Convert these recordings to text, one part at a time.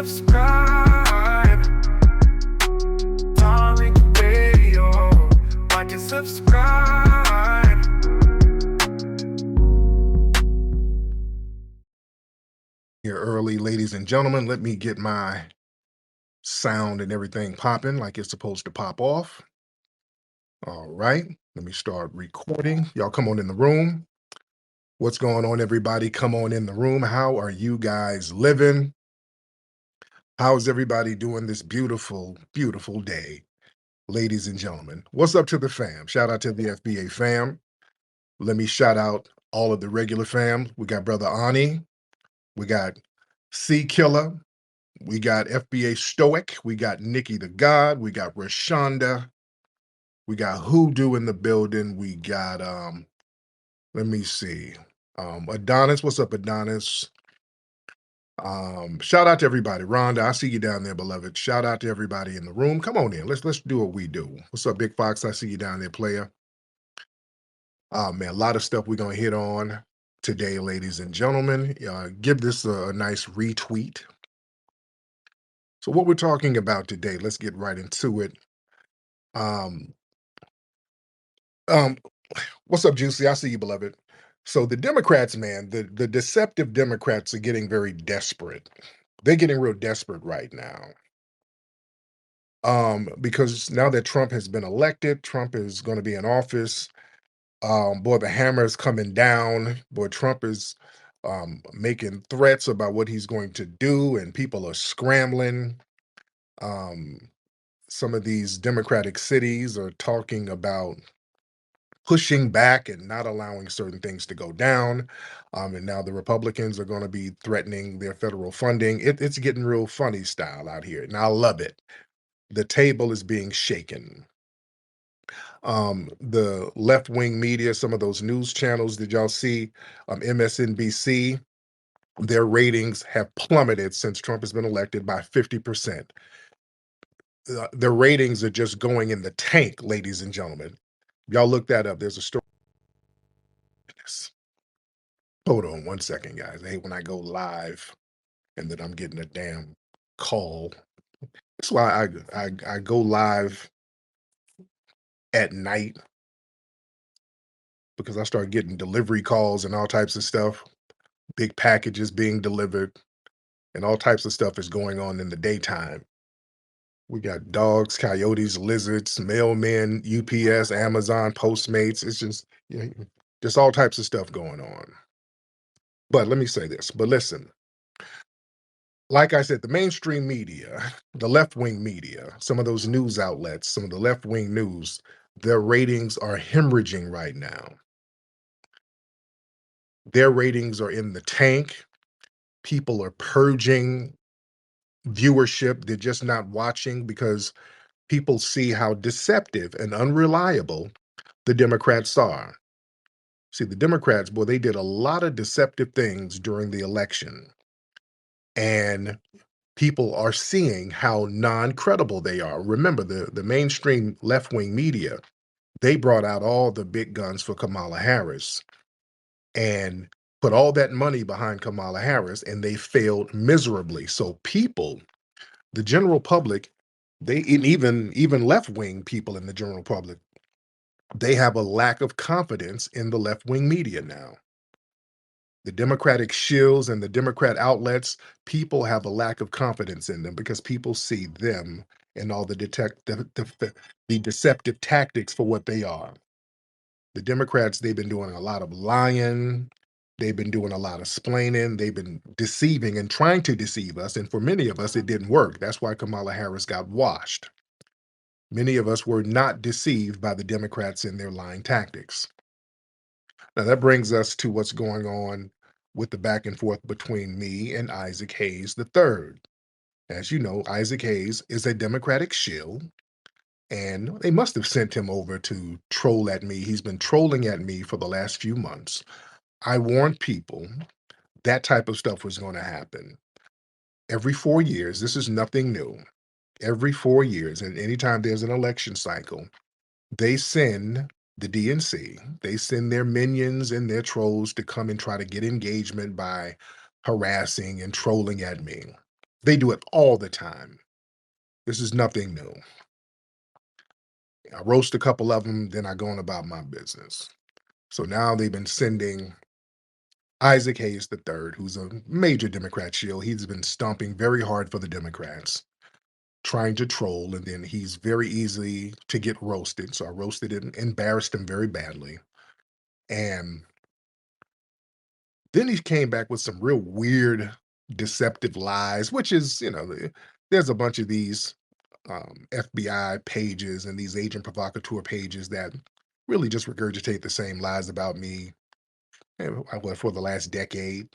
subscribe. Tariq Radio, like and subscribe. Here early, ladies and gentlemen, let me get my sound and everything popping like it's supposed to pop off. All right, let me start recording. Y'all come on in the room. What's going on, everybody? Come on in the room. How are you guys living? How's everybody doing this beautiful, beautiful day, ladies and gentlemen? What's up to the fam? Shout out to the FBA fam. Let me shout out all of the regular fam. We got Brother Ani. We got C Killer. We got FBA Stoic. We got Nikki the God. We got Rashonda. We got Hoodoo in the building. We got let me see. Adonis. What's up, Adonis? Shout out to everybody. Rhonda, I see you down there, beloved. Shout out to everybody in the room. Come on in. Let's do what we do. What's up, Big Fox? I see you down there, player. Man, a lot of stuff we're gonna hit on today, ladies and gentlemen. Give this a nice retweet. So what we're talking about today, let's get right into it. Um, what's up, Juicy? I see you, beloved. So the Democrats, man, the deceptive Democrats are getting very desperate. They're getting real desperate right now. Because now that Trump has been elected, Trump is going to be in office. Boy, the hammer is coming down. Boy, Trump is making threats about what he's going to do, and people are scrambling. Some of these Democratic cities are talking about pushing back and not allowing certain things to go down. And now the Republicans are going to be threatening their federal funding. It's getting real funny style out here. And I love it. The table is being shaken. The left-wing media, some of those news channels, did y'all see MSNBC? Their ratings have plummeted since Trump has been elected by 50%. Their ratings are just going in the tank, ladies and gentlemen. Y'all look that up. There's a story. Hold on one second, guys. I hate when I go live and then I'm getting a damn call. That's why I go live at night, because I start getting delivery calls and all types of stuff, big packages being delivered, and all types of stuff is going on in the daytime. We got dogs, coyotes, lizards, mailmen, UPS, Amazon, Postmates. It's just, just all types of stuff going on. But let me say this, but listen, like I said, the mainstream media, the left-wing media, some of those news outlets, some of the left-wing news, their ratings are hemorrhaging right now. Their ratings are in the tank. People are purging viewership. They're just not watching because people see how deceptive and unreliable the Democrats are. See, the Democrats, boy, they did a lot of deceptive things during the election. And people are seeing how non-credible they are. Remember, the mainstream left-wing media, they brought out all the big guns for Kamala Harris and put all that money behind Kamala Harris, and they failed miserably. So people, the general public, and even left-wing people in the general public, they have a lack of confidence in the left-wing media now. The Democratic shills and the Democrat outlets, people have a lack of confidence in them because people see them and all the deceptive tactics for what they are. The Democrats, they've been doing a lot of lying. They've been doing a lot of splaining. They've been deceiving and trying to deceive us. And for many of us, it didn't work. That's why Kamala Harris got washed. Many of us were not deceived by the Democrats in their lying tactics. Now, that brings us to what's going on with the back and forth between me and Isaac Hayes III. As you know, Isaac Hayes is a Democratic shill, and they must have sent him over to troll at me. He's been trolling at me for the last few months. I warned people that type of stuff was going to happen. Every 4 years, this is nothing new. Every 4 years, and anytime there's an election cycle, they send the DNC, they send their minions and their trolls to come and try to get engagement by harassing and trolling at me. They do it all the time. This is nothing new. I roast a couple of them, then I go on about my business. So now they've been sending Isaac Hayes III, who's a major Democrat shield. He's been stomping very hard for the Democrats, trying to troll, and then he's very easy to get roasted. So I roasted him, embarrassed him very badly. And then he came back with some real weird, deceptive lies, which is, there's a bunch of these FBI pages and these agent provocateur pages that really just regurgitate the same lies about me for the last decade.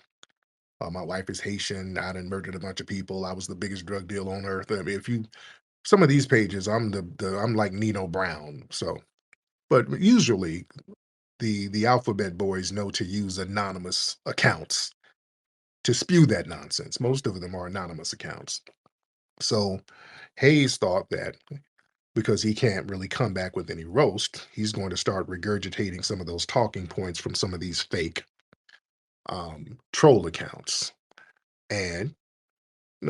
My wife is Haitian. I done murdered a bunch of people. I was the biggest drug deal on earth. I mean, if you some of these pages, I'm like Nino Brown. So, but usually the alphabet boys know to use anonymous accounts to spew that nonsense. Most of them are anonymous accounts. So Hayes thought that because he can't really come back with any roast, he's going to start regurgitating some of those talking points from some of these fake troll accounts. And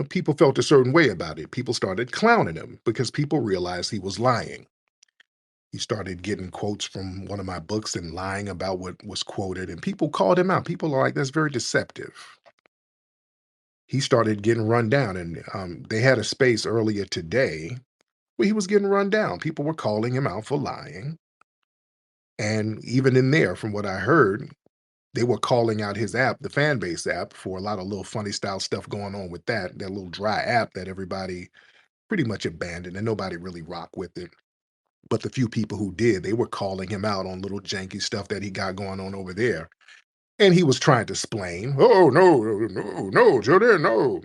people felt a certain way about it. People started clowning him because people realized he was lying. He started getting quotes from one of my books and lying about what was quoted, and people called him out. People are like, that's very deceptive. He started getting run down, and they had a space earlier today where he was getting run down. People were calling him out for lying. And even in there, from what I heard, they were calling out his app, the Fanbase app, for a lot of little funny style stuff going on with that little dry app that everybody pretty much abandoned and nobody really rocked with it. But the few people who did, they were calling him out on little janky stuff that he got going on over there. And he was trying to explain, oh, no, no, no, Jordan, no.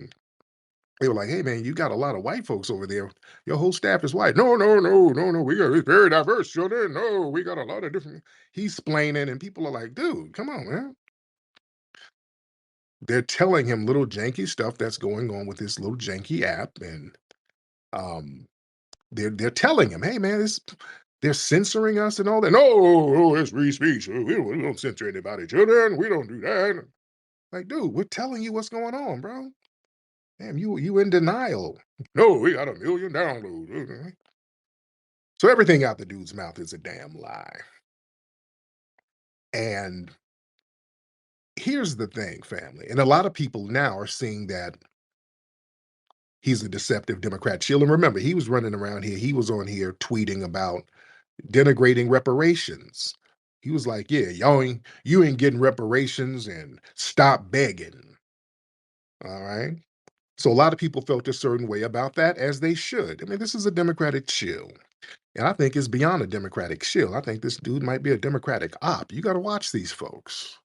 They were like, hey, man, you got a lot of white folks over there. Your whole staff is white. No, no, no, no, no. It's very diverse, Jordan. No, we got a lot of different. He's explaining, and people are like, dude, come on, man. They're telling him little janky stuff that's going on with this little janky app. And um, they're telling him, hey, man, they're censoring us and all that. No, it's free speech. We don't censor anybody, Jordan. We don't do that. Like, dude, we're telling you what's going on, bro. Damn, you in denial. No, we got 1 million downloads. So everything out the dude's mouth is a damn lie. And here's the thing, family. And a lot of people now are seeing that he's a deceptive Democrat shield. And remember, he was running around here. He was on here tweeting about denigrating reparations. He was like, yeah, you ain't getting reparations and stop begging. All right. So a lot of people felt a certain way about that, as they should. I mean, this is a Democratic shill. And I think it's beyond a Democratic shill. I think this dude might be a Democratic op. You got to watch these folks.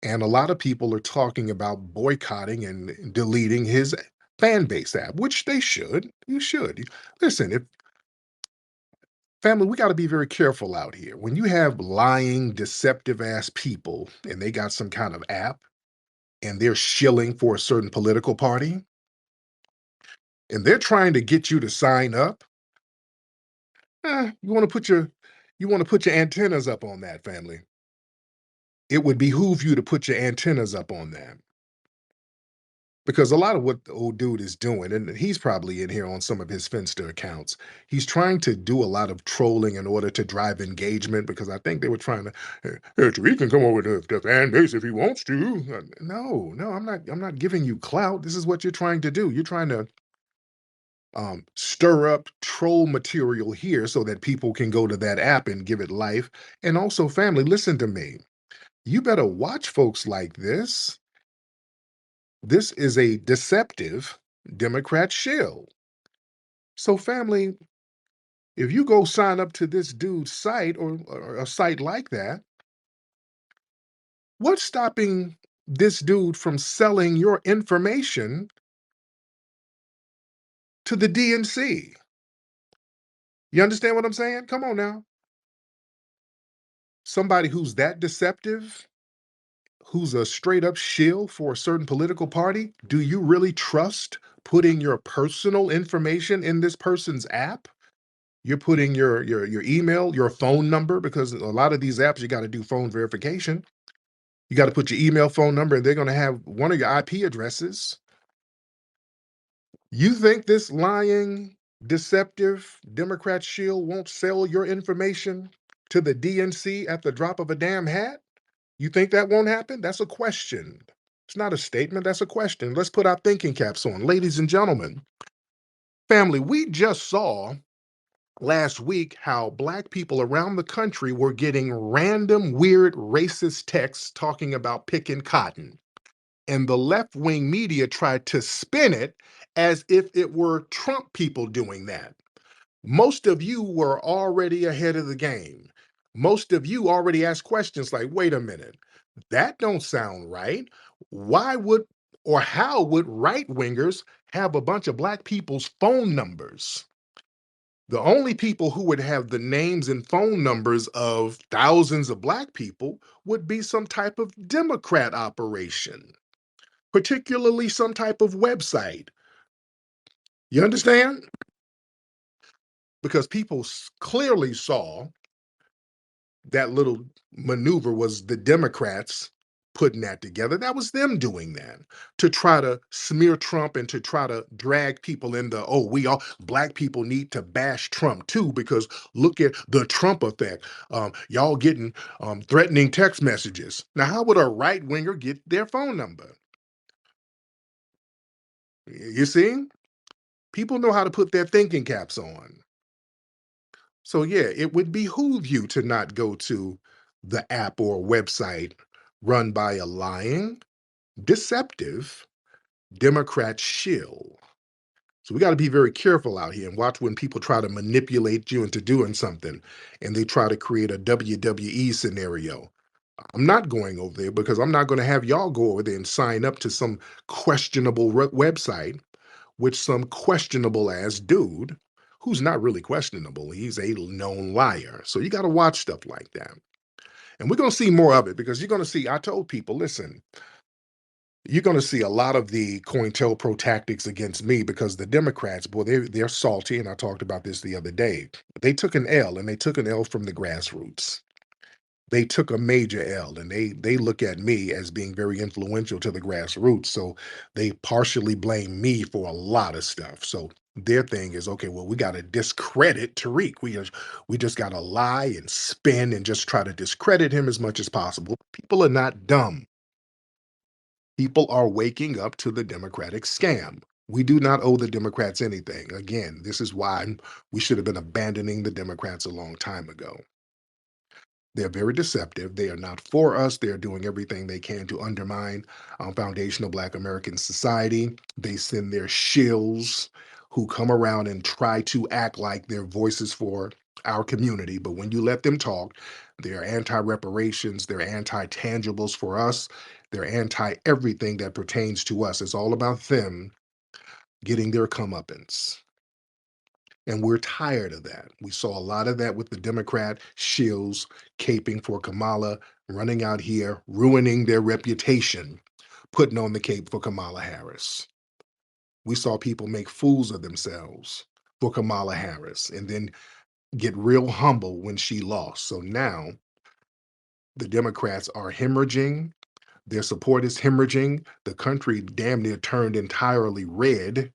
And a lot of people are talking about boycotting and deleting his fan base app, which they should. You should. Listen, if family, we got to be very careful out here. When you have lying, deceptive ass people and they got some kind of app and they're shilling for a certain political party and they're trying to get you to sign up, you want to put your antennas up on that, family. It would behoove you to put your antennas up on that. Because a lot of what the old dude is doing, and he's probably in here on some of his Finster accounts, he's trying to do a lot of trolling in order to drive engagement. Because I think they were trying to, Tariq can come over to the fan base if he wants to. No, no, I'm not giving you clout. This is what you're trying to do. You're trying to stir up troll material here so that people can go to that app and give it life. And also, family, listen to me. You better watch folks like this. This is a deceptive Democrat shill. So, family, if you go sign up to this dude's site or a site like that, what's stopping this dude from selling your information to the DNC? You understand what I'm saying? Come on now. Somebody who's that deceptive, who's a straight up shill for a certain political party, do you really trust putting your personal information in this person's app? You're putting your email, your phone number, because a lot of these apps you got to do phone verification. You got to put your email, phone number, and they're going to have one of your IP addresses. You think this lying, deceptive Democrat shield won't sell your information to the DNC at the drop of a damn hat? You think that won't happen? That's a question. It's not a statement, that's a question. Let's put our thinking caps on. Ladies and gentlemen, family, we just saw last week how Black people around the country were getting random, weird, racist texts talking about picking cotton. And the left wing media tried to spin it as if it were Trump people doing that. Most of you were already ahead of the game. Most of you already asked questions like, wait a minute, that don't sound right. Why would or how would right wingers have a bunch of Black people's phone numbers? The only people who would have the names and phone numbers of thousands of Black people would be some type of Democrat operation, particularly some type of website. You understand? Because people clearly saw that little maneuver was the Democrats putting that together. That was them doing that to try to smear Trump and to try to drag people in the, oh, we all Black people need to bash Trump too, because look at the Trump effect. Y'all getting threatening text messages. Now, how would a right winger get their phone number? You see? People know how to put their thinking caps on. So, yeah, it would behoove you to not go to the app or website run by a lying, deceptive Democrat shill. So, we got to be very careful out here and watch when people try to manipulate you into doing something and they try to create a WWE scenario. I'm not going over there because I'm not going to have y'all go over there and sign up to some questionable website with some questionable ass dude who's not really questionable. He's a known liar. So you got to watch stuff like that. And we're going to see more of it because you're going to see. I told people, listen, you're going to see a lot of the COINTELPRO tactics against me because the Democrats, boy, they're salty. And I talked about this the other day. They took an L and they took an L from the grassroots. They took a major L and they look at me as being very influential to the grassroots. So they partially blame me for a lot of stuff. So their thing is, okay, well, we got to discredit Tariq. We just got to lie and spin and just try to discredit him as much as possible. People are not dumb. People are waking up to the Democratic scam. We do not owe the Democrats anything. Again, this is why we should have been abandoning the Democrats a long time ago. They're very deceptive. They are not for us. They're doing everything they can to undermine foundational Black American society. They send their shills who come around and try to act like they're voices for our community. But when you let them talk, they're anti reparations, they're anti tangibles for us, they're anti everything that pertains to us. It's all about them getting their comeuppance. And we're tired of that. We saw a lot of that with the Democrat shills caping for Kamala, running out here, ruining their reputation, putting on the cape for Kamala Harris. We saw people make fools of themselves for Kamala Harris and then get real humble when she lost. So now the Democrats are hemorrhaging. Their support is hemorrhaging. The country damn near turned entirely red.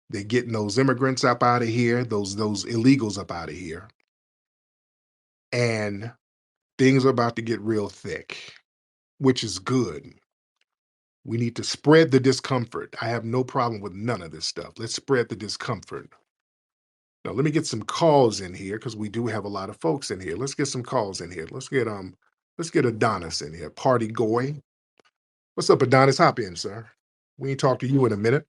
They're getting those immigrants up out of here, those illegals up out of here. And things are about to get real thick, which is good. We need to spread the discomfort. I have no problem with none of this stuff. Let's spread the discomfort. Now let me get some calls in here because we do have a lot of folks in here. Let's get some calls in here. Let's get Adonis in here. Party Goy. What's up, Adonis? Hop in, sir. We ain't talk to you in a minute.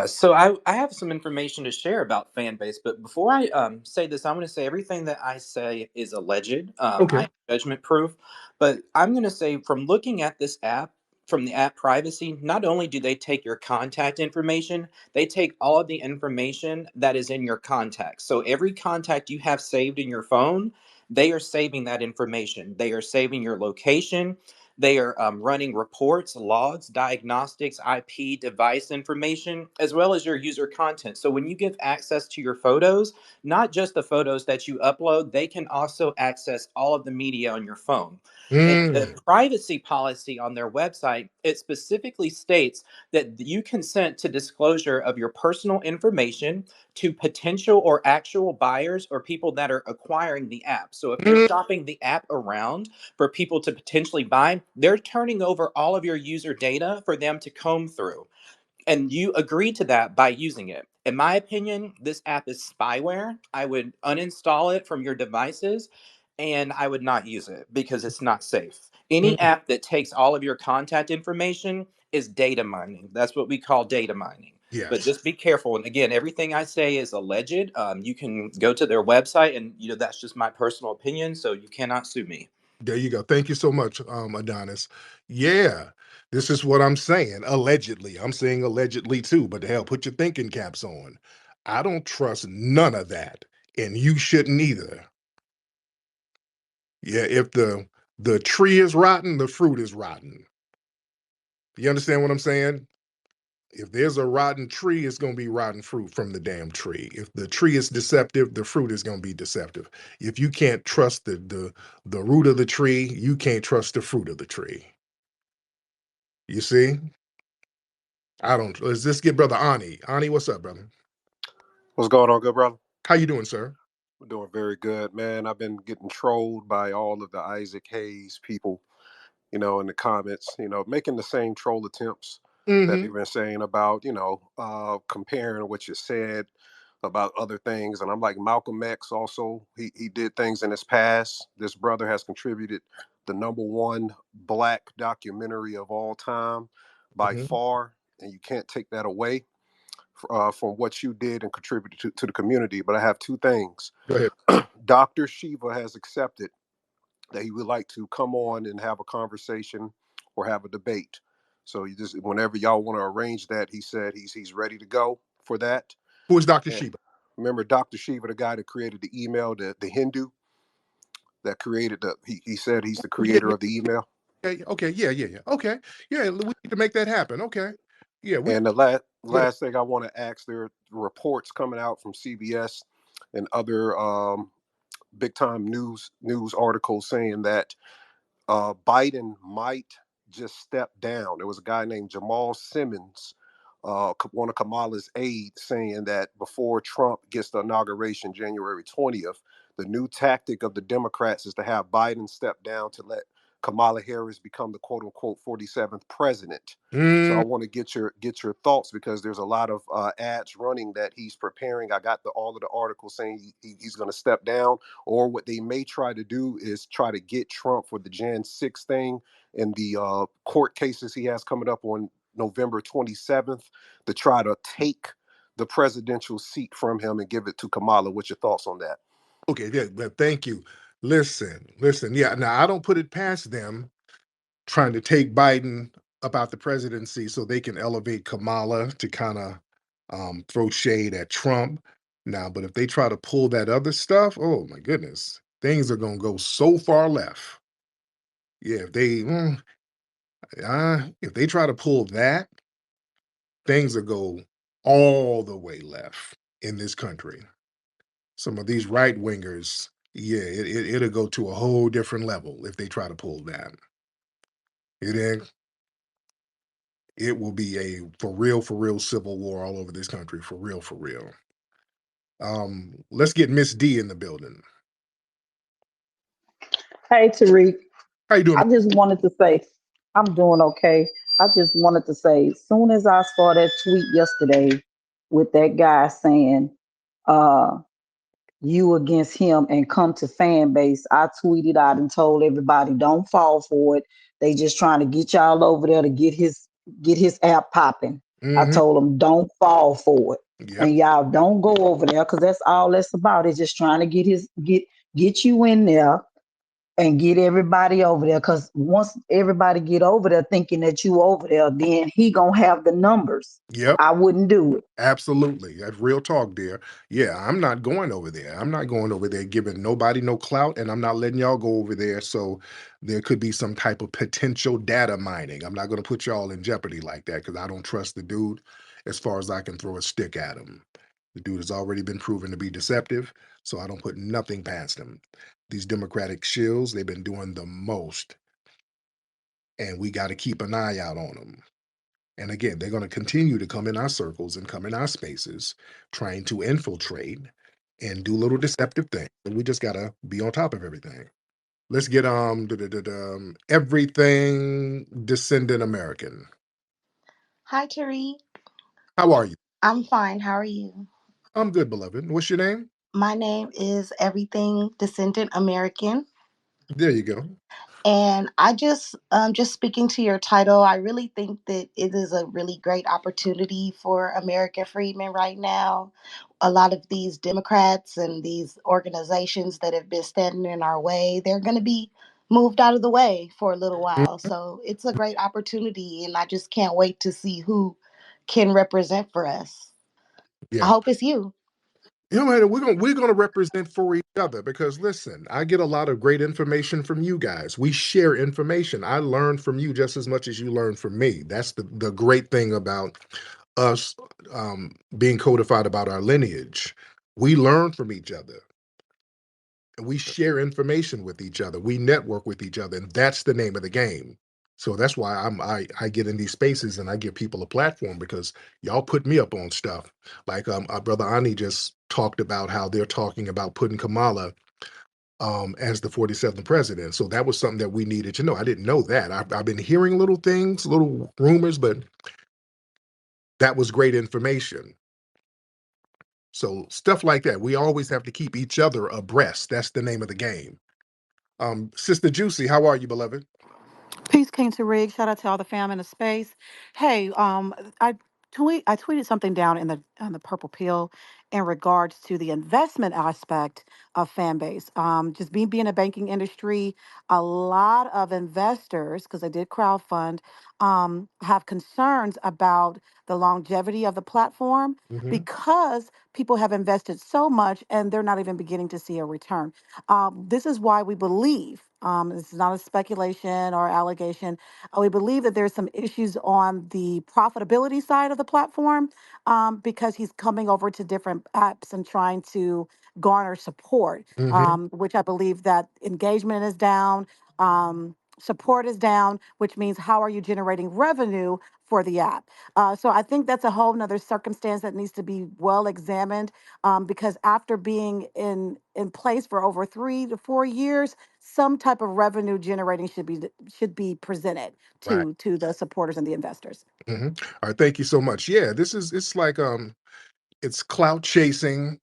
So I have some information to share about Fanbase, but before I say this, I'm going to say everything that I say is alleged. I Okay. am judgment proof, but I'm going to say from looking at this app, from the app privacy, not only do they take your contact information, they take all of the information that is in your contacts. So every contact you have saved in your phone, they are saving that information. They are saving your location. They are running reports, logs, diagnostics, IP, device information, as well as your user content. So when you give access to your photos, not just the photos that you upload, they can also access all of the media on your phone. And the Mm, privacy policy on their website it specifically states that you consent to disclosure of your personal information to potential or actual buyers or people that are acquiring the app. So if you're shopping the app around for people to potentially buy, they're turning over all of your user data for them to comb through. And you agree to that by using it. In my opinion, this app is spyware. I would uninstall it from your devices and I would not use it because it's not safe. Any Mm, app that takes all of your contact information is data mining. That's what we call data mining. But yes. just be careful. And again, everything I say is alleged. You can go to their website, and that's just my personal opinion. So you cannot sue me. There you go. Thank you so much, Adonis. Yeah, this is what I'm saying. Allegedly, I'm saying allegedly too. But hell, put your thinking caps on. I don't trust none of that, and you shouldn't either. Yeah, if the tree is rotten, the fruit is rotten. You understand what I'm saying? If there's a rotten tree, it's going to be rotten fruit from the damn tree. If the tree is deceptive, the fruit is going to be deceptive. If you can't trust the root of the tree, you can't trust the fruit of the tree. You see? I don't. Let's just get brother Ani. Ani, what's up, brother? What's going on, good brother? How you doing, sir? We're doing very good, man. I've been getting trolled by all of the Isaac Hayes people, in the comments, making the same troll attempts that Mm-hmm. they've been saying about, comparing what you said about other things. And I'm like, Malcolm X also, he did things in his past. This brother has contributed the #1 black documentary of all time by Mm-hmm. far, and you can't take that away from what you did and contributed to the community. But I have two things. Go ahead. Dr. Shiva has accepted that he would like to come on and have a conversation or have a debate. So you just whenever y'all want to arrange that, he said he's ready to go for that. Who is Dr. And Sheba? remember Dr. Shiva, the guy that created the email, the Hindu that created he said he's the Oh, yeah, creator yeah, of the email. okay, okay, yeah, yeah, yeah. Okay. Yeah, we need to make that happen. Okay. Yeah, we And the go ahead. last thing I want to ask, there are reports coming out from CBS and other big time news articles saying that Biden might just step down. There was a guy named Jamal Simmons, one of Kamala's aides, saying that before Trump gets the inauguration January 20th, the new tactic of the Democrats is to have Biden step down to let Kamala Harris become the quote unquote 47th president. So I Mm, want to get your thoughts because there's a lot of ads running that he's preparing. I got all of the articles saying he's going to step down, or what they may try to do is try to get Trump for the Jan 6 thing and the court cases he has coming up on November 27th to try to take the presidential seat from him and give it to Kamala. What's your thoughts on that? okay, yeah, well, thank you. Listen. Yeah, now I don't put it past them trying to take Biden about the presidency so they can elevate Kamala to kind of throw shade at Trump. Now, but if they try to pull that other stuff, oh my goodness, things are going to go so far left. Yeah, if they try to pull that, things will go all the way left in this country. Some of these right wingers, yeah, it'll go to a whole different level if they try to pull that. It ain't. It will be a for real civil war all over this country, for real, for real. Let's get Miss D in the building. Hey, Tariq, How you doing? I just wanted to say, I'm doing okay. I just wanted to say, soon as I saw that tweet yesterday with that guy saying, uh, you against him and come to fan base, I tweeted out and told everybody, don't fall for it. They just trying to get y'all over there to get his app popping. I Mm-hmm. told them, don't fall for it. Yep. And y'all don't go over there because that's all that's about. It's just trying to get you in there and get everybody over there. Because once everybody get over there thinking that you over there, then he gonna have the numbers. Yep. I wouldn't do it. Absolutely. That's real talk, dear. Yeah, I'm not going over there. I'm not going over there giving nobody no clout, and I'm not letting y'all go over there. So there could be some type of potential data mining. I'm not going to put y'all in jeopardy like that because I don't trust the dude as far as I can throw a stick at him. The dude has already been proven to be deceptive, so I don't put nothing past him. These Democratic shills, they've been doing the most. and we got to keep an eye out on them. And again, they're going to continue to come in our circles and come in our spaces, trying to infiltrate and do little deceptive things. And we just got to be on top of everything. Let's get everything Descendant American. Hi, Tariq. How are you? I'm fine. How are you? I'm good, beloved. What's your name? My name is Everything Descendant American. There you go. And just speaking to your title, I really think that it is a really great opportunity for American freedmen right now. A lot of these Democrats and these organizations that have been standing in our way, they're going to be moved out of the way for a little while. Mhm. So it's a great opportunity, and I just can't wait to see who can represent for us. I Yeah. hope it's you. You know what? We're gonna represent for each other because listen, I get a lot of great information from you guys. We share information. I learn from you just as much as you learn from me. That's the great thing about us being codified about our lineage. We learn from each other and we share information with each other. We network with each other, and that's the name of the game. So that's why I get in these spaces and I give people a platform because y'all put me up on stuff. Like our brother Ani just talked about how they're talking about putting Kamala as the 47th president. So that was something that we needed to know. I didn't know that. I've been hearing little things, little rumors, but that was great information. So stuff like that. We always have to keep each other abreast. That's the name of the game. Sister Juicy, how are you, beloved? Peace, King Tariq. Shout out to all the fam in the space. Hey, I tweeted something down in the on the purple pill in regards to the investment aspect of Fanbase. Just me being a banking industry, a lot of investors, because I did crowdfund, have concerns about the longevity of the platform Hmm. because people have invested so much and they're not even beginning to see a return. This is why we believe, this is not a speculation or allegation, we believe that there's some issues on the profitability side of the platform because he's coming over to different apps and trying to garner support, Hmm. which I believe that engagement is down. Support is down, which means how are you generating revenue for the app? So I think that's a whole nother circumstance that needs to be well examined because after being in place for over 3 to 4 years, some type of revenue generating should be presented Right. to the supporters and the investors. Hmm. All right. Thank you so much. Yeah, it's like it's clout chasing,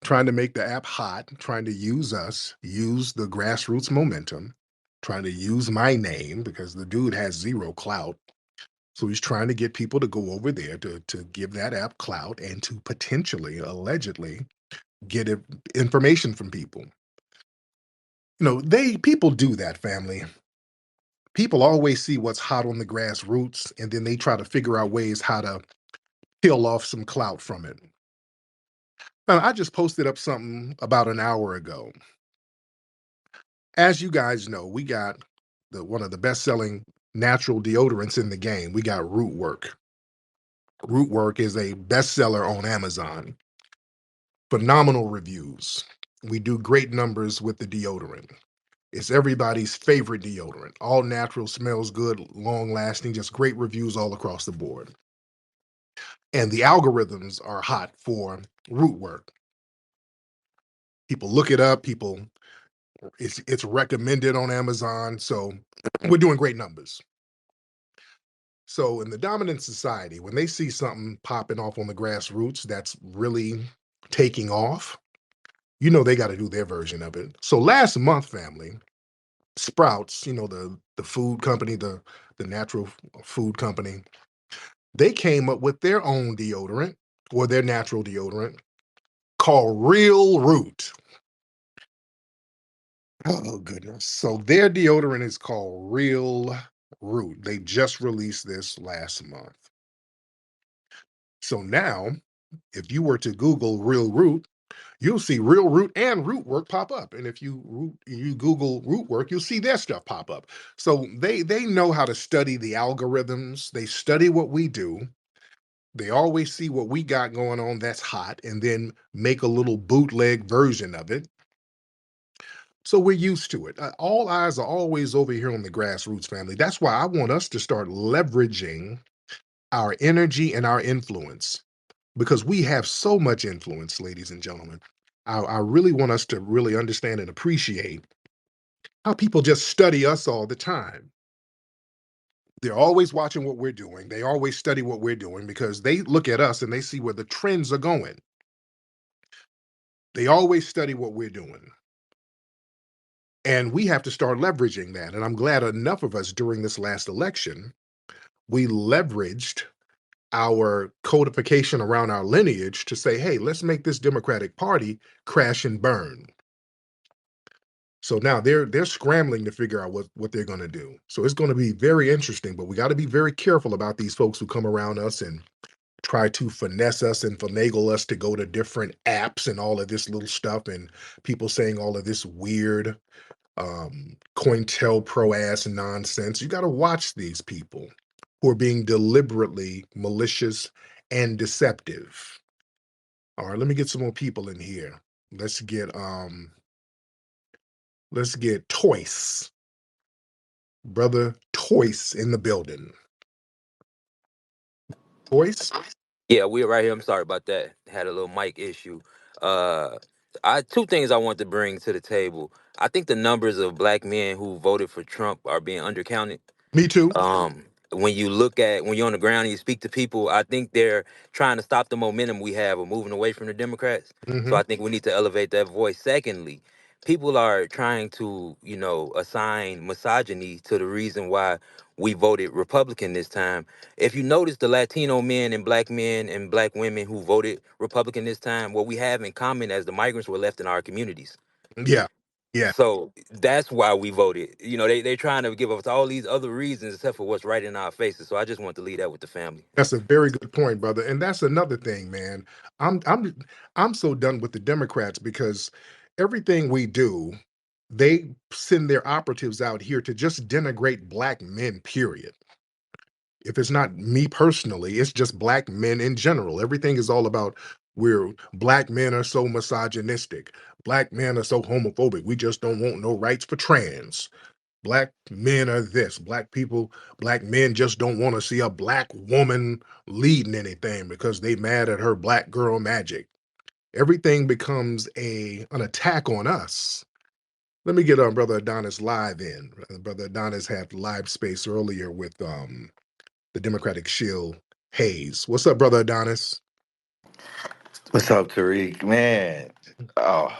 trying to make the app hot, trying to use us, use the grassroots momentum, trying to use my name because the dude has zero clout. So he's trying to get people to go over there to give that app clout and to potentially, allegedly, get information from people. They people do that, family. People always see what's hot on the grassroots, and then they try to figure out ways how to peel off some clout from it. Now, I just posted up something about an hour ago. As you guys know, we got one of the best-selling natural deodorants in the game. We got Rootwork. Rootwork is a bestseller on Amazon. Phenomenal reviews. We do great numbers with the deodorant. It's everybody's favorite deodorant. All natural, smells good, long lasting, just great reviews all across the board. And the algorithms are hot for Rootwork. People look it up, it's recommended on Amazon. So we're doing great numbers. So in the dominant society, when they see something popping off on the grassroots that's really taking off, they got to do their version of it. So last month, family, Sprouts, the food company, the natural food company, they came up with their own deodorant or their natural deodorant called Real Root. Oh goodness. So their deodorant is called Real Root. They just released this last month. So now, if you were to Google Real Root, you'll see Real Root and Rootwork pop up. And if you Google Rootwork, you'll see their stuff pop up. So they know how to study the algorithms. They study what we do. They always see what we got going on that's hot and then make a little bootleg version of it. So we're used to it. All eyes are always over here on the grassroots family. That's why I want us to start leveraging our energy and our influence because we have so much influence, ladies and gentlemen. I really want us to really understand and appreciate how people just study us all the time. They're always watching what we're doing. They always study what we're doing because they look at us and they see where the trends are going. They always study what we're doing. And we have to start leveraging that. And I'm glad enough of us during this last election, we leveraged our codification around our lineage to say, hey, let's make this Democratic Party crash and burn. So now they're scrambling to figure out what they're going to do. So it's going to be very interesting, but we got to be very careful about these folks who come around us and try to finesse us and finagle us to go to different apps and all of this little stuff and people saying all of this weird COINTELPRO ass nonsense. You got to watch these people who are being deliberately malicious and deceptive. All right, let me get some more people in here. Let's get Toyce, brother Toyce in the building. Toyce? Yeah, we're right here. I'm sorry about that. Had a little mic issue. Uh, I two things I want to bring to the table. I think the numbers of black men who voted for Trump are being undercounted. Me too. When you look at when you're on the ground and you speak to people, I think they're trying to stop the momentum we have of moving away from the Democrats. So Hmm. I think we need to elevate that voice. Secondly, people are trying to, assign misogyny to the reason why we voted Republican this time. If you notice the Latino men and black women who voted Republican this time, what we have in common as the migrants were left in our communities. Yeah. Yeah. So that's why we voted. They're trying to give us all these other reasons except for what's right in our faces. So I just want to leave that with the family. That's a very good point, brother. And that's another thing, man. I'm I'm I'm so done with the Democrats because everything we do, they send their operatives out here to just denigrate black men, period. If it's not me personally, it's just black men in general. Everything is all about we're black men are so misogynistic. Black men are so homophobic. We just don't want no rights for trans. Black men are this. Black people, black men just don't want to see a black woman leading anything because they mad at her black girl magic. Everything becomes an attack on us. Let me get Brother Adonis live in. Brother Adonis had live space earlier with the Democratic shield Hayes. What's up, Brother Adonis? What's up, Tariq? Man, oh,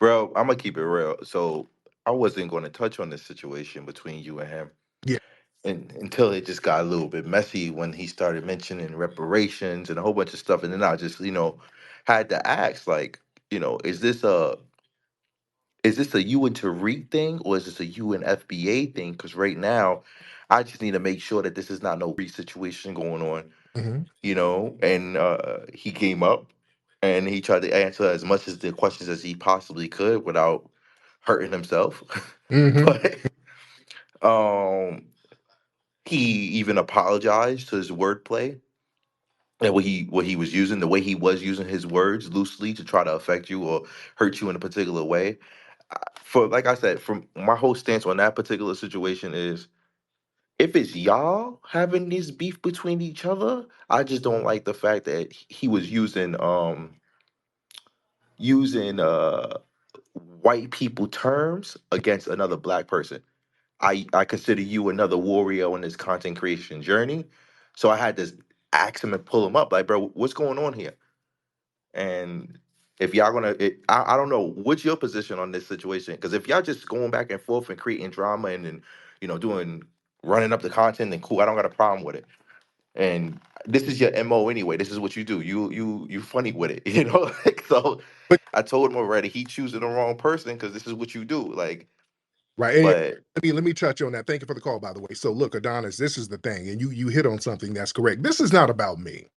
bro, I'm gonna keep it real. So I wasn't going to touch on this situation between you and him, Yeah. and until it just got a little bit messy when he started mentioning reparations and a whole bunch of stuff, and then I just, had to ask, like, is this a you and Tariq thing, or is this a you and FBA thing? Because right now, I just need to make sure that this is not no situation going on, Hmm. and he came up and he tried to answer as much as the questions as he possibly could without hurting himself. Hmm. But um he even apologized to his wordplay and what he was using, the way he was using his words loosely to try to affect you or hurt you in a particular way. For like I said, from my whole stance on that particular situation is, if it's y'all having this beef between each other, I just don't like the fact that he was using white people terms against another black person. I consider you another warrior on this content creation journey. So I had to ask him and pull him up, like, bro, what's going on here? And if y'all I don't know, what's your position on this situation? Because if y'all just going back and forth and creating drama and then, doing running up the content, then cool, I don't got a problem with it. And this is your MO anyway. This is what you do. You funny with it, Like, so But I told him already, he choosing the wrong person because this is what you do. Like, right. And but let me touch on that. Thank you for the call, by the way. So look, Adonis, this is the thing, and you hit on something that's correct. This is not about me.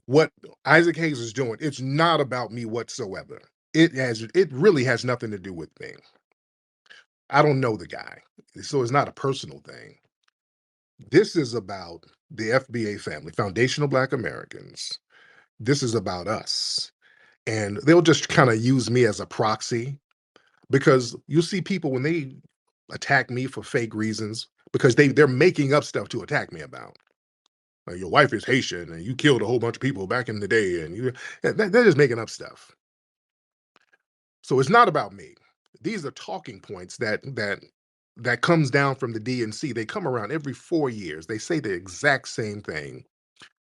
What Isaac Hayes is doing, it's not about me whatsoever. It really has nothing to do with me. I don't know the guy. So it's not a personal thing. This is about the FBA family, Foundational Black Americans. This is about us. And they'll just kind of use me as a proxy. Because you see people when they attack me for fake reasons, because they're making up stuff to attack me about. Like, your wife is Haitian and you killed a whole bunch of people back in the day, and they're just making up stuff. So it's not about me. These are talking points that comes down from the DNC. They come around every 4 years. They say the exact same thing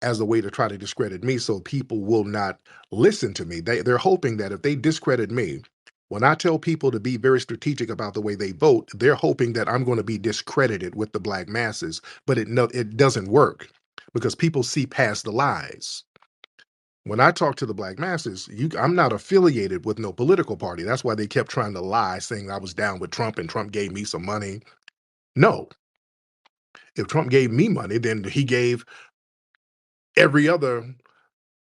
as a way to try to discredit me, so people will not listen to me. They're hoping that if they discredit me, when I tell people to be very strategic about the way they vote, they're hoping that I'm going to be discredited with the black masses. But it doesn't work, because people see past the lies. When I talk to the black masses, I'm not affiliated with no political party. That's why they kept trying to lie, saying I was down with Trump and Trump gave me some money. No. If Trump gave me money, then he gave every other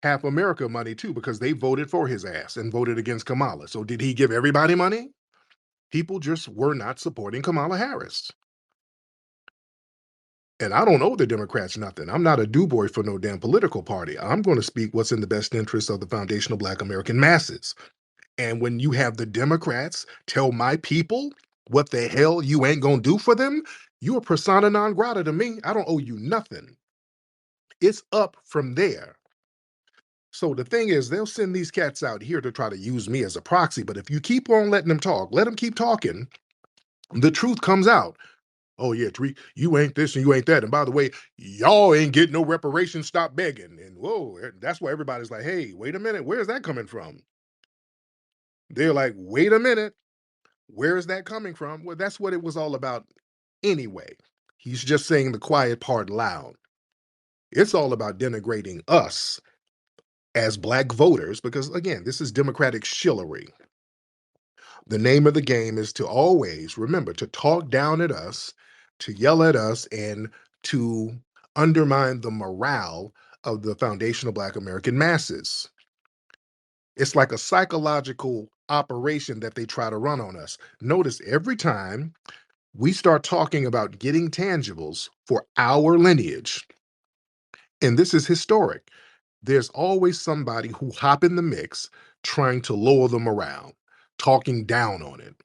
half America money too, because they voted for his ass and voted against Kamala. So did he give everybody money? People just were not supporting Kamala Harris. And I don't owe the Democrats nothing. I'm not a do-boy for no damn political party. I'm going to speak what's in the best interest of the foundational Black American masses. And when you have the Democrats tell my people what the hell you ain't going to do for them, you're persona non grata to me. I don't owe you nothing. It's up from there. So the thing is, they'll send these cats out here to try to use me as a proxy. But if you keep on letting them talk, let them keep talking, the truth comes out. Oh yeah, Tariq, you ain't this and you ain't that. And by the way, y'all ain't getting no reparations, stop begging. And whoa, that's why everybody's like, hey, wait a minute, where's that coming from? They're like, wait a minute, where is that coming from? Well, that's what it was all about anyway. He's just saying the quiet part loud. It's all about denigrating us as black voters, because again, this is Democratic shillery. The name of the game is to always remember to talk down at us, to yell at us, and to undermine the morale of the foundational Black American masses. It's like a psychological operation that they try to run on us. Notice every time we start talking about getting tangibles for our lineage, and this is historic, there's always somebody who hop in the mix trying to lower the morale, talking down on it.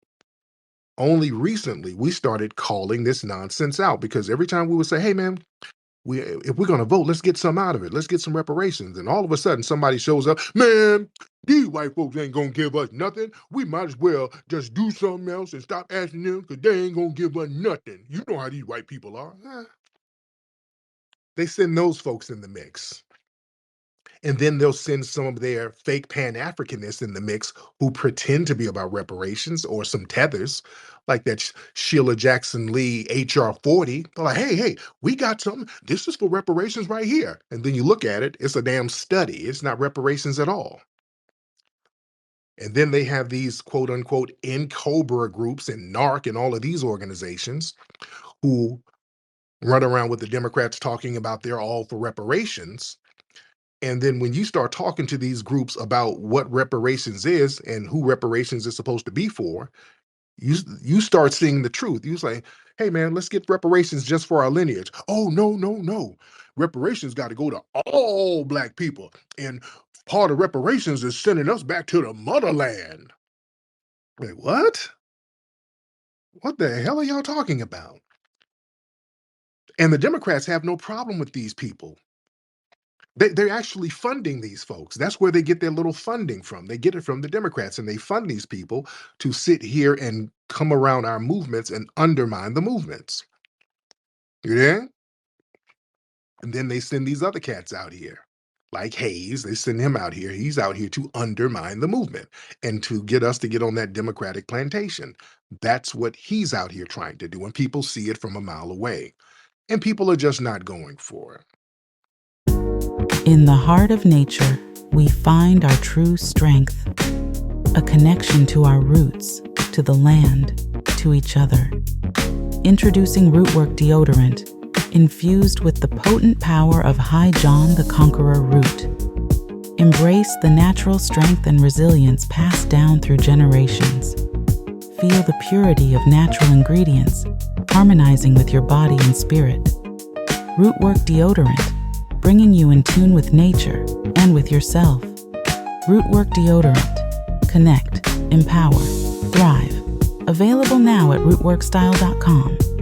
Only recently we started calling this nonsense out, because every time we would say, hey man, if we're going to vote, let's get some out of it. Let's get some reparations. And all of a sudden somebody shows up, man, these white folks ain't going to give us nothing. We might as well just do something else and stop asking them, because they ain't going to give us nothing. You know how these white people are. They send those folks in the mix. And then they'll send some of their fake Pan-Africanists in the mix who pretend to be about reparations or some tethers, like that Sheila Jackson Lee HR 40. They're like, hey, we got something. This is for reparations right here. And then you look at it, it's a damn study. It's not reparations at all. And then they have these quote unquote N-Cobra groups and NARC and all of these organizations who run around with the Democrats talking about they're all for reparations. And then when you start talking to these groups about what reparations is and who reparations is supposed to be for, you start seeing the truth. You say, hey man, let's get reparations just for our lineage. Oh, no. Reparations got to go to all black people. And part of reparations is sending us back to the motherland. Wait, what? What the hell are y'all talking about? And the Democrats have no problem with these people. They're actually funding these folks. That's where they get their little funding from. They get it from the Democrats, and they fund these people to sit here and come around our movements and undermine the movements. You there? And then they send these other cats out here, like Hayes. They send him out here. He's out here to undermine the movement and to get us to get on that Democratic plantation. That's what he's out here trying to do, and people see it from a mile away. And people are just not going for it. In the heart of nature, we find our true strength, a connection to our roots, to the land, to each other. Introducing Rootwork deodorant, infused with the potent power of High John the Conqueror root. Embrace the natural strength and resilience passed down through generations. Feel the purity of natural ingredients, harmonizing with your body and spirit. Rootwork deodorant, bringing you in tune with nature and with yourself. Rootwork deodorant. Connect, empower, thrive. Available now at rootworkstyle.com.